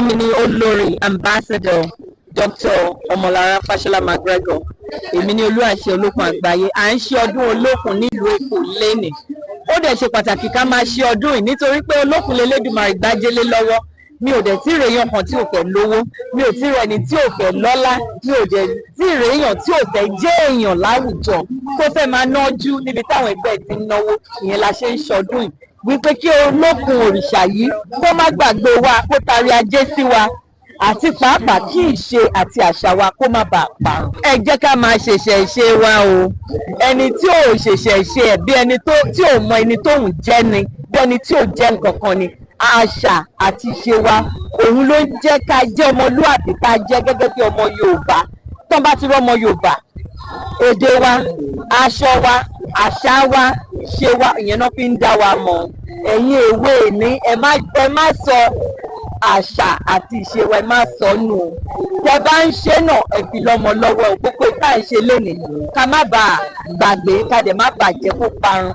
mi ni olórí ambassador Dr. Ọmọlára Fáṣọlá McGregor. Èmi ni olúàṣẹ olókun àgbáyé. À ń ṣe ọdún olókun nílùú Èkó lénìí. Ó dẹ̀ ṣe pàtàkì ká máa ṣe ọdún yìí nítorí pé olókun lélẹ́dùmarè gbájélé lọ́wọ́. Mi ò dẹ̀ tí ì rèèyàn kan tí ò fẹ́ lówó, mi ò tí ì rẹni tí ò fẹ́ lọ́lá, mi ò dẹ̀ tí ì rèèyàn tí ò fẹ́ jẹ́ èèyàn láwùjọ tó fẹ́ máa nájú níbi táwọn ẹgbẹ́ ti ń náwó. Ìyẹn la ṣe ń ṣọdún yìí wípé kí olókun òrìṣà yìí kó má gbàgbé wa, kó tarí ajé sí wa, àti pàápàá kí ìṣe àti àṣà wa kó má bàa parun. Ẹ jẹ́ ká máa ṣẹ̀ṣẹ̀ ṣe wa o. Ẹni tí ò ṣẹ̀ṣẹ̀ ṣe ẹ̀ bí ẹni tí ò mọ ẹni tóun jẹ́ ni, bí ẹni tí ò jẹ́ nǹkan kan ni. Àṣà àti ìṣe wa òun ló ń jẹ́ ká jẹ́ ọmọlúwàbí ká jẹ́ gẹ́gẹ́ bí ọmọ Yorùbá. Tọ́n bá ti rí ọmọ Yorùbá, èdè wa, aṣọ wa, àṣà wa, ìṣe wa, ìyẹn náà fi ń dá wa mọ̀. Ẹ̀yin èwe ní ẹ má sọ àṣà àti ìṣe wa, ẹ má sọ nù o. Tẹ́ bá ń ṣe náà ẹ fi lọ́mọ lọ́wọ́ o. Gbogbo ìta ń ṣe lénìí ká má bàa gbàgbé, ká dẹ̀ má bàa jẹ́ kó parun.